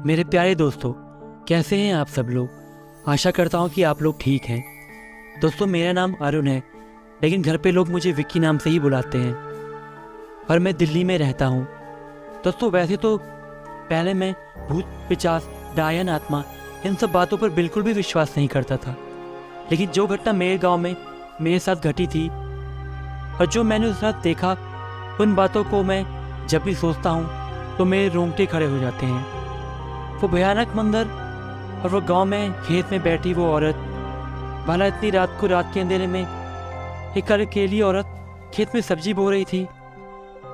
मेरे प्यारे दोस्तों, कैसे हैं आप सब लोग। आशा करता हूं कि आप लोग ठीक हैं। दोस्तों, मेरा नाम अरुण है, लेकिन घर पे लोग मुझे विक्की नाम से ही बुलाते हैं और मैं दिल्ली में रहता हूं। दोस्तों, वैसे तो पहले मैं भूत पिशाच डायन आत्मा इन सब बातों पर बिल्कुल भी विश्वास नहीं करता था, लेकिन जो घटना मेरे गांव में मेरे साथ घटी थी और जो मैंने उस रात देखा, उन बातों को मैं जब भी सोचता हूँ तो मेरे रोंगटे खड़े हो जाते हैं। वो भयानक मंजर और वो गांव में खेत में बैठी वो औरत, भला इतनी रात को, रात के अंधेरे में एक अकेली औरत खेत में सब्जी बो रही थी।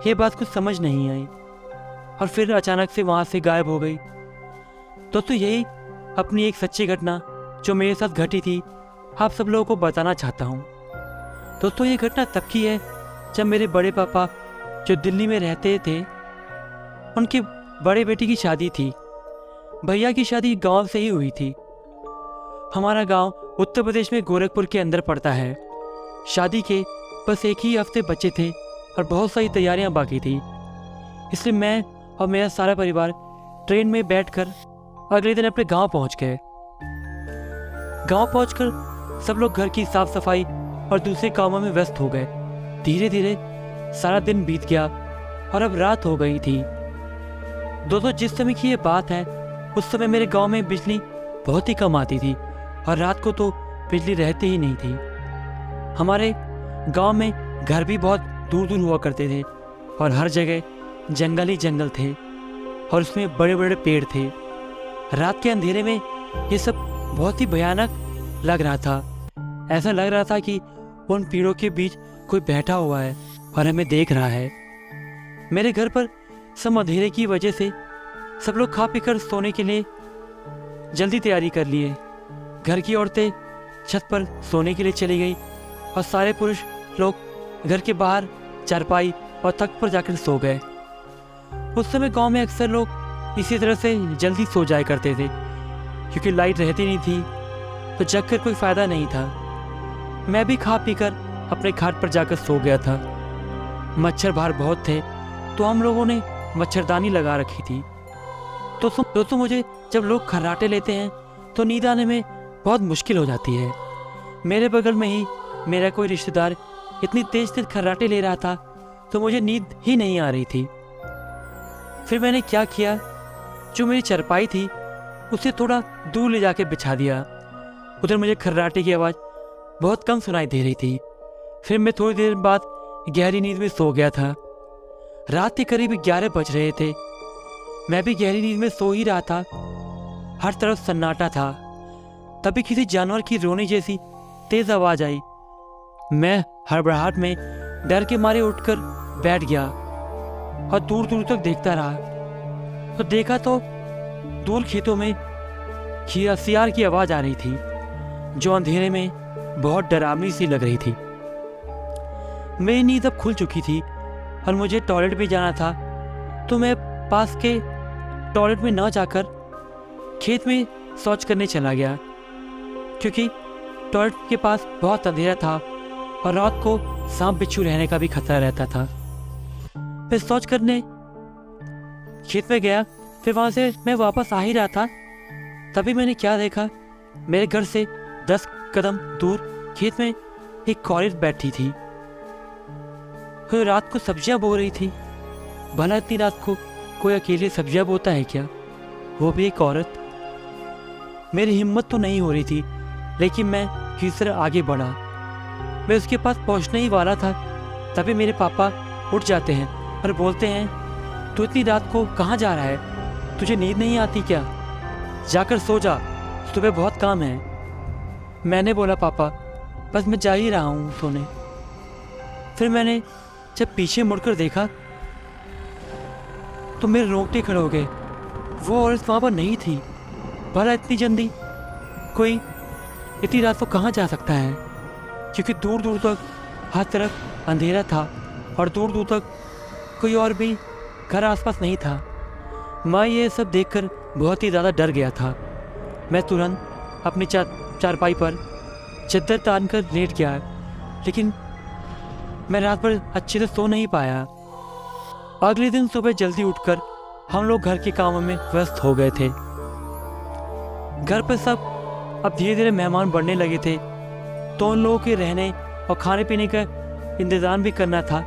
ये बात कुछ समझ नहीं आई और फिर अचानक से वहाँ से गायब हो गई। दोस्तों, यही अपनी एक सच्ची घटना जो मेरे साथ घटी थी आप सब लोगों को बताना चाहता हूँ। दोस्तों, ये घटना तब की है जब मेरे बड़े पापा जो दिल्ली में रहते थे, उनकी बड़े बेटी की शादी थी। भैया की शादी गांव से ही हुई थी। हमारा गांव उत्तर प्रदेश में गोरखपुर के अंदर पड़ता है। शादी के बस एक ही हफ्ते बचे थे और बहुत सारी तैयारियां बाकी थी, इसलिए मैं और मेरा सारा परिवार ट्रेन में बैठकर अगले दिन अपने गांव पहुंच गए। गांव पहुंचकर सब लोग घर की साफ सफाई और दूसरे कामों में व्यस्त हो गए। धीरे धीरे सारा दिन बीत गया और अब रात हो गई थी। दोस्तों, जिस समय की ये बात है, उस समय मेरे गांव में बिजली बहुत ही कम आती थी और रात को तो बिजली रहती ही नहीं थी। हमारे गांव में घर भी बहुत दूर दूर हुआ करते थे और हर जगह जंगल ही जंगल थे और उसमें बड़े बड़े पेड़ थे। रात के अंधेरे में ये सब बहुत ही भयानक लग रहा था। ऐसा लग रहा था कि उन पेड़ों के बीच कोई बैठा हुआ है और हमें देख रहा है। मेरे घर पर सब अंधेरे की वजह से सब लोग खा पीकर सोने के लिए जल्दी तैयारी कर लिए। घर की औरतें छत पर सोने के लिए चली गई और सारे पुरुष लोग घर के बाहर चारपाई और तख्त पर जाकर सो गए। उस समय गांव में अक्सर लोग इसी तरह से जल्दी सो जाया करते थे, क्योंकि लाइट रहती नहीं थी तो जगकर कोई फायदा नहीं था। मैं भी खा पीकर अपने खाट पर जाकर सो गया था। मच्छर बाहर बहुत थे तो हम लोगों ने मच्छरदानी लगा रखी थी। तो दोस्तों, मुझे जब लोग खर्राटे लेते हैं तो नींद आने में बहुत मुश्किल हो जाती है। मेरे बगल में ही मेरा कोई रिश्तेदार इतनी तेज तेज खर्राटे ले रहा था तो मुझे नींद ही नहीं आ रही थी। फिर मैंने क्या किया, जो मेरी चारपाई थी उसे थोड़ा दूर ले जाके बिछा दिया। उधर मुझे खर्राटे की आवाज़ बहुत कम सुनाई दे रही थी। फिर मैं थोड़ी देर बाद गहरी नींद में सो गया था। रात के करीब 11 बज रहे थे। मैं भी गहरी नींद में सो ही रहा था। हर तरफ सन्नाटा था। तभी किसी जानवर की रोने जैसी तेज आवाज आई। मैं हड़बड़ाहट में डर के मारे उठकर बैठ गया और दूर दूर तक देखता रहा। तो देखा तो दूर खेतों में सियार की आवाज आ रही थी, जो अंधेरे में बहुत डरावनी सी लग रही थी। मेरी नींद अब खुल चुकी थी और मुझे टॉयलेट भी जाना था, तो मैं पास के टॉयलेट में न जाकर खेत में शौच करने चला गया, क्योंकि टॉयलेट के पास बहुत अंधेरा था और रात को सांप बिच्छू रहने का भी खतरा रहता था। फिर शौच करने खेत में गया। फिर वहां से मैं वापस आ ही रहा था, तभी मैंने क्या देखा, मेरे घर से 10 कदम दूर खेत में एक औरत बैठी थी। फिर रात को सब्जियां बो रही थी। भला इतनी रात को कोई अकेले सब्जियां बोता है क्या, वो भी एक औरत। मेरी हिम्मत तो नहीं हो रही थी, लेकिन मैं किसी तरह आगे बढ़ा। मैं उसके पास पहुंचने ही वाला था, तभी मेरे पापा उठ जाते हैं और बोलते हैं, तू इतनी रात को कहाँ जा रहा है, तुझे नींद नहीं आती क्या, जाकर सो जा, सुबह बहुत काम है। मैंने बोला, पापा बस मैं जा ही रहा हूँ सोने। फिर मैंने जब पीछे मुड़कर देखा तो मेरे रोंगटे खड़े हो गए। वो औरत वहाँ पर नहीं थी। भला इतनी जल्दी कोई इतनी रात को कहाँ जा सकता है, क्योंकि दूर दूर तक हर तरफ अंधेरा था और दूर दूर तक कोई और भी घर आसपास नहीं था। मैं ये सब देखकर बहुत ही ज़्यादा डर गया था। मैं तुरंत अपनी चारपाई पर चद्दर तान कर लेट गया, लेकिन मैं रात भर अच्छे से सो नहीं पाया। अगले दिन सुबह जल्दी उठकर हम लोग घर के कामों में व्यस्त हो गए थे। घर पर सब अब धीरे धीरे मेहमान बढ़ने लगे थे, तो उन लोगों के रहने और खाने पीने का इंतज़ाम भी करना था।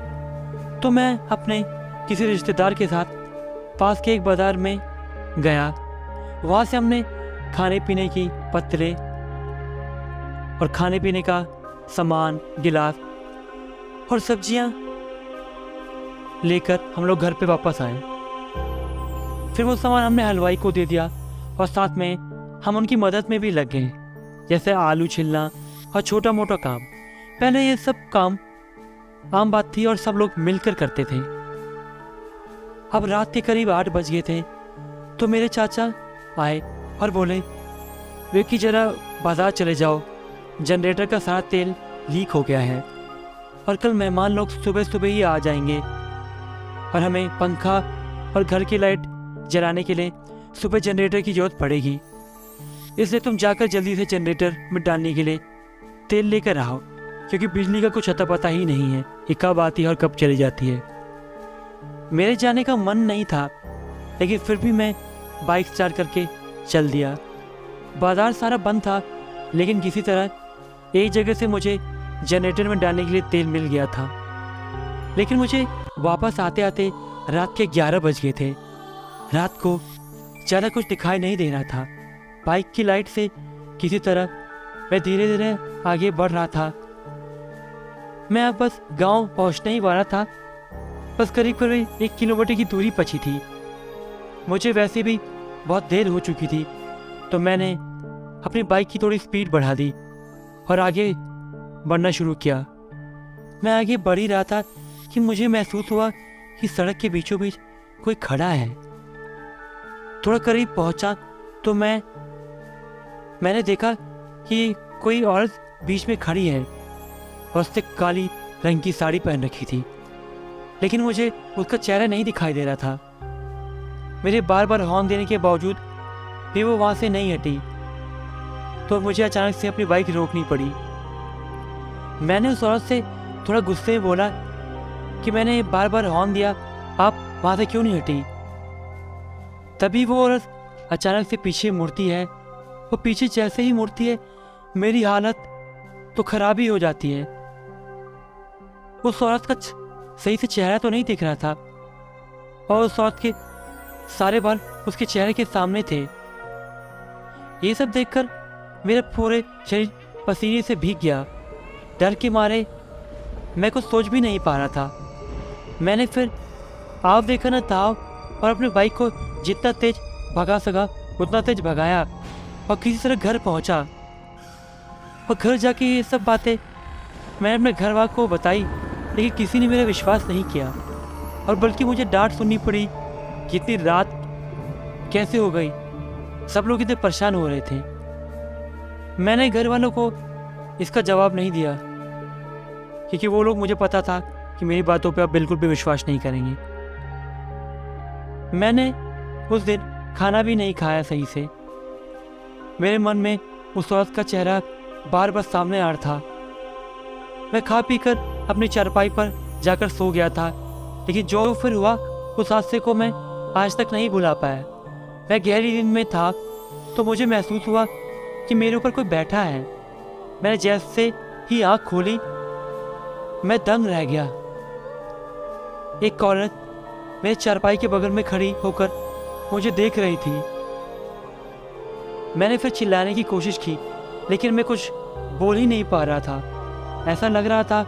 तो मैं अपने किसी रिश्तेदार के साथ पास के एक बाज़ार में गया। वहाँ से हमने खाने पीने की पत्तलें और खाने पीने का सामान, गिलास और सब्जियाँ लेकर हम लोग घर पे वापस आए। फिर वो सामान हमने हलवाई को दे दिया और साथ में हम उनकी मदद में भी लग गए, जैसे आलू छिलना और छोटा मोटा काम। पहले ये सब काम आम बात थी और सब लोग मिलकर करते थे। अब रात के करीब 8 बज गए थे, तो मेरे चाचा आए और बोले, विक्की जरा बाजार चले जाओ, जनरेटर का सारा तेल लीक हो गया है और कल मेहमान लोग सुबह सुबह ही आ जाएंगे और हमें पंखा और घर की लाइट जलाने के लिए सुबह जनरेटर की जरूरत पड़ेगी। इसलिए तुम जाकर जल्दी से जनरेटर में डालने के लिए तेल लेकर आओ, क्योंकि बिजली का कुछ अता पता ही नहीं है, ये कब आती है और कब चली जाती है। मेरे जाने का मन नहीं था, लेकिन फिर भी मैं बाइक स्टार्ट करके चल दिया। बाजार सारा बंद था, लेकिन किसी तरह एक जगह से मुझे जनरेटर में डालने के लिए तेल मिल गया था। लेकिन मुझे वापस आते आते रात के 11 बज गए थे। रात को ज़्यादा कुछ दिखाई नहीं दे रहा था। बाइक की लाइट से किसी तरह मैं धीरे धीरे आगे बढ़ रहा था। मैं अब बस गांव पहुंचने ही वाला था। बस करीब करीब 1 किलोमीटर की दूरी बची थी। मुझे वैसे भी बहुत देर हो चुकी थी, तो मैंने अपनी बाइक की थोड़ी स्पीड बढ़ा दी और आगे बढ़ना शुरू किया। मैं आगे बढ़ ही रहा था कि मुझे महसूस हुआ कि सड़क के बीचों बीच कोई खड़ा है। थोड़ा करीब पहुंचा तो मैंने देखा कि कोई औरत बीच में खड़ी है और उसने काली रंग की साड़ी पहन रखी थी, लेकिन मुझे उसका चेहरा नहीं दिखाई दे रहा था। मेरे बार बार हॉर्न देने के बावजूद भी वो वहाँ से नहीं हटी, तो मुझे अचानक से अपनी बाइक रोकनी पड़ी। मैंने उस औरत से थोड़ा गुस्से में बोला कि मैंने बार बार हॉर्न दिया, आप वहाँ से क्यों नहीं हटी। तभी वो औरत अचानक से पीछे मुड़ती है। वो पीछे जैसे ही मुड़ती है, मेरी हालत तो खराब ही हो जाती है। उस औरत का सही से चेहरा तो नहीं दिख रहा था और उस औरत के सारे बाल उसके चेहरे के सामने थे। ये सब देखकर मेरा पूरे शरीर पसीने से भीग गया। डर के मारे मैं कुछ सोच भी नहीं पा रहा था। मैंने फिर आप देखा न ताव और अपने बाइक को जितना तेज भगा सका उतना तेज भगाया और किसी तरह घर पहुंचा। और घर जाके ये सब बातें मैंने अपने घर वालों को बताई, लेकिन किसी ने मेरा विश्वास नहीं किया और बल्कि मुझे डांट सुननी पड़ी कि इतनी रात कैसे हो गई। सब लोग इतने परेशान हो रहे थे। मैंने घर वालों को इसका जवाब नहीं दिया, क्योंकि वो लोग, मुझे पता था कि मेरी बातों पे आप बिल्कुल भी विश्वास नहीं करेंगे। मैंने उस दिन खाना भी नहीं खाया सही से। मेरे मन में उस औरत का चेहरा बार बार सामने आ रहा था। मैं खा पी कर अपनी चारपाई पर जाकर सो गया था, लेकिन जो फिर हुआ उस हादसे को मैं आज तक नहीं भुला पाया। मैं गहरी नींद में था तो मुझे महसूस हुआ कि मेरे ऊपर कोई बैठा है। मैंने जैसे ही आँख खोली, मैं दंग रह गया। एक औरत मेरे चारपाई के बगल में खड़ी होकर मुझे देख रही थी। मैंने फिर चिल्लाने की कोशिश की, लेकिन मैं कुछ बोल ही नहीं पा रहा था। ऐसा लग रहा था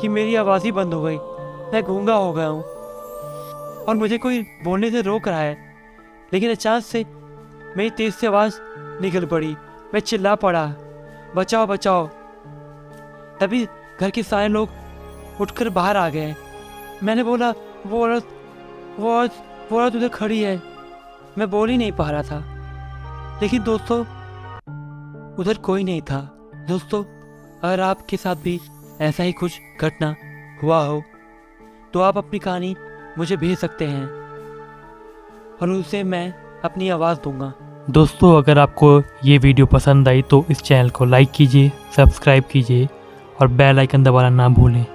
कि मेरी आवाज़ ही बंद हो गई। मैं गूंगा हो गया हूँ और मुझे कोई बोलने से रोक रहा है, लेकिन अचानक से मेरी तेज से आवाज़ निकल पड़ी। मैं चिल्ला पड़ा, बचाओ बचाओ। तभी घर के सारे लोग उठकर बाहर आ गए। मैंने बोला, वो औरत उधर खड़ी है। मैं बोल ही नहीं पा रहा था, लेकिन दोस्तों उधर कोई नहीं था। दोस्तों, अगर आपके साथ भी ऐसा ही कुछ घटना हुआ हो तो आप अपनी कहानी मुझे भेज सकते हैं और उसे मैं अपनी आवाज़ दूंगा। दोस्तों, अगर आपको ये वीडियो पसंद आई तो इस चैनल को लाइक कीजिए, सब्सक्राइब कीजिए और बेल आइकन दबाना ना भूलें।